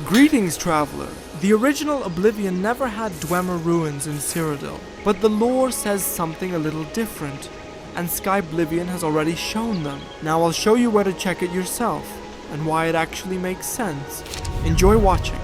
Greetings, traveler. The original Oblivion never had Dwemer ruins in Cyrodiil, but the lore says something a little different, and Skyblivion has already shown them. Now I'll show you where to check it yourself, and why it actually makes sense. Enjoy watching.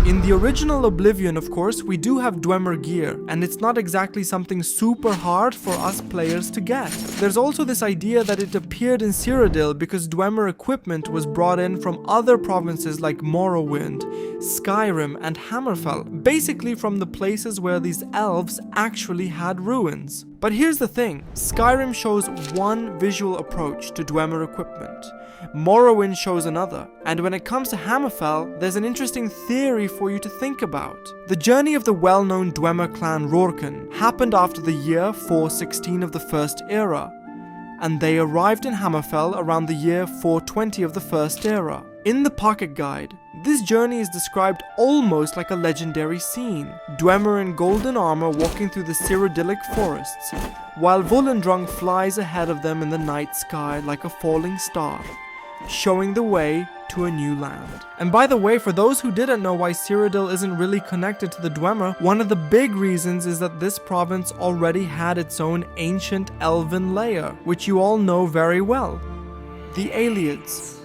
In the original Oblivion, of course, we do have Dwemer gear, and it's not exactly something super hard for us players to get. There's also this idea that it appeared in Cyrodiil because Dwemer equipment was brought in from other provinces like Morrowind, Skyrim, and Hammerfell, basically from the places where these elves actually had ruins. But here's the thing, Skyrim shows one visual approach to Dwemer equipment. Morrowind shows another, and when it comes to Hammerfell, there's an interesting theory for you to think about. The journey of the well-known Dwemer clan Rorken happened after the year 416 of the First Era, and they arrived in Hammerfell around the year 420 of the First Era. In the pocket guide, this journey is described almost like a legendary scene. Dwemer in golden armor walking through the Cyrodiilic forests, while Volendrung flies ahead of them in the night sky like a falling star, showing the way to a new land. And by the way, for those who didn't know why Cyrodiil isn't really connected to the Dwemer, one of the big reasons is that this province already had its own ancient elven layer, which you all know very well, the Ayleids.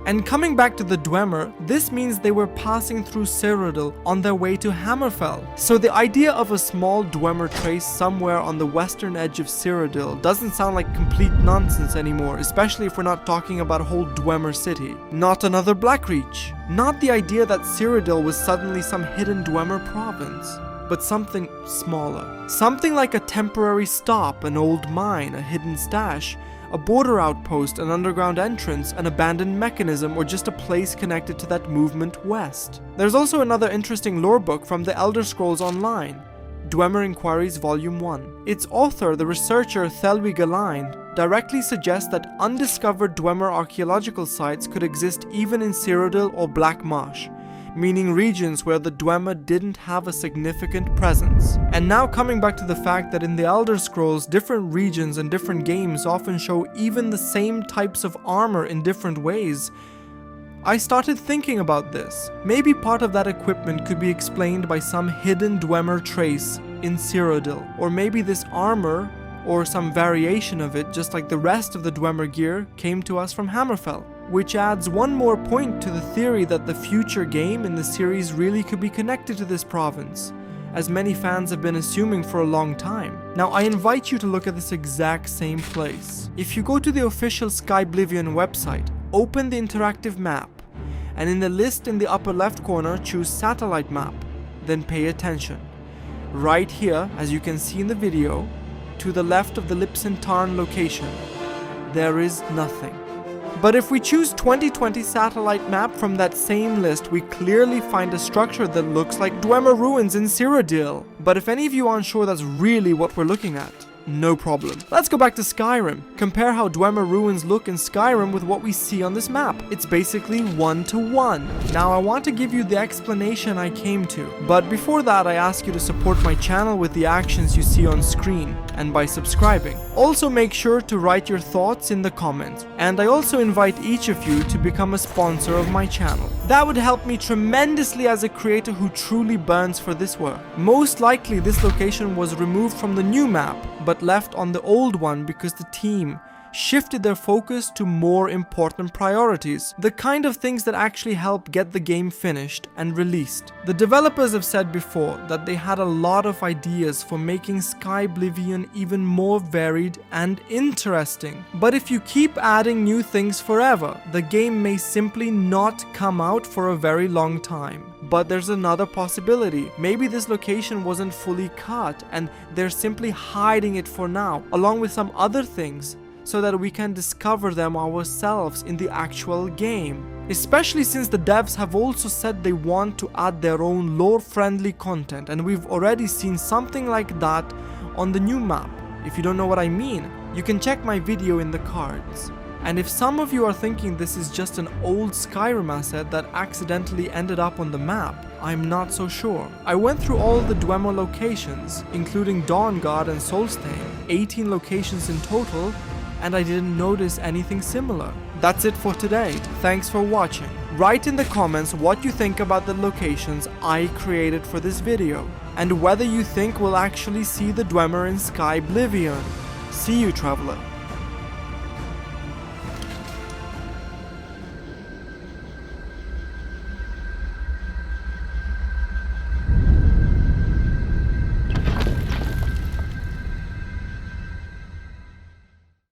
And coming back to the Dwemer, this means they were passing through Cyrodiil on their way to Hammerfell. So the idea of a small Dwemer trace somewhere on the western edge of Cyrodiil doesn't sound like complete nonsense anymore, especially if we're not talking about a whole Dwemer city. Not another Blackreach. Not the idea that Cyrodiil was suddenly some hidden Dwemer province, but something smaller. Something like a temporary stop, an old mine, a hidden stash, a border outpost, an underground entrance, an abandoned mechanism, or just a place connected to that movement west. There's also another interesting lore book from the Elder Scrolls Online, Dwemer Inquiries Volume 1. Its author, the researcher Thelwy Galine, directly suggests that undiscovered Dwemer archaeological sites could exist even in Cyrodiil or Black Marsh, meaning regions where the Dwemer didn't have a significant presence. And now coming back to the fact that in the Elder Scrolls, different regions and different games often show even the same types of armor in different ways, I started thinking about this. Maybe part of that equipment could be explained by some hidden Dwemer trace in Cyrodiil, or maybe this armor, or some variation of it, just like the rest of the Dwemer gear, came to us from Hammerfell. Which adds one more point to the theory that the future game in the series really could be connected to this province, as many fans have been assuming for a long time. Now I invite you to look at this exact same place. If you go to the official Skyblivion website, open the interactive map, and in the list in the upper left corner choose Satellite Map, then pay attention. Right here, as you can see in the video, to the left of the Lipson Tarn location, there is nothing. But if we choose 2020 satellite map from that same list, we clearly find a structure that looks like Dwemer ruins in Cyrodiil. But if any of you aren't sure that's really what we're looking at, no problem. Let's go back to Skyrim. Compare how Dwemer ruins look in Skyrim with what we see on this map. It's basically 1-to-1. Now I want to give you the explanation I came to, but before that I ask you to support my channel with the actions you see on screen, and by subscribing. Also make sure to write your thoughts in the comments, and I also invite each of you to become a sponsor of my channel. That would help me tremendously as a creator who truly burns for this work. Most likely this location was removed from the new map, but left on the old one because the team shifted their focus to more important priorities, the kind of things that actually help get the game finished and released. The developers have said before that they had a lot of ideas for making Skyblivion even more varied and interesting. But if you keep adding new things forever, the game may simply not come out for a very long time. But there's another possibility. Maybe this location wasn't fully cut and they're simply hiding it for now, along with some other things, so that we can discover them ourselves in the actual game. Especially since the devs have also said they want to add their own lore-friendly content, and we've already seen something like that on the new map. If you don't know what I mean, you can check my video in the cards. And if some of you are thinking this is just an old Skyrim asset that accidentally ended up on the map, I'm not so sure. I went through all the Dwemer locations, including Dawnguard and Solstheim, 18 locations in total, and I didn't notice anything similar. That's it for today. Thanks for watching. Write in the comments what you think about the locations I created for this video, and whether you think we'll actually see the Dwemer in Skyblivion. See you, traveler.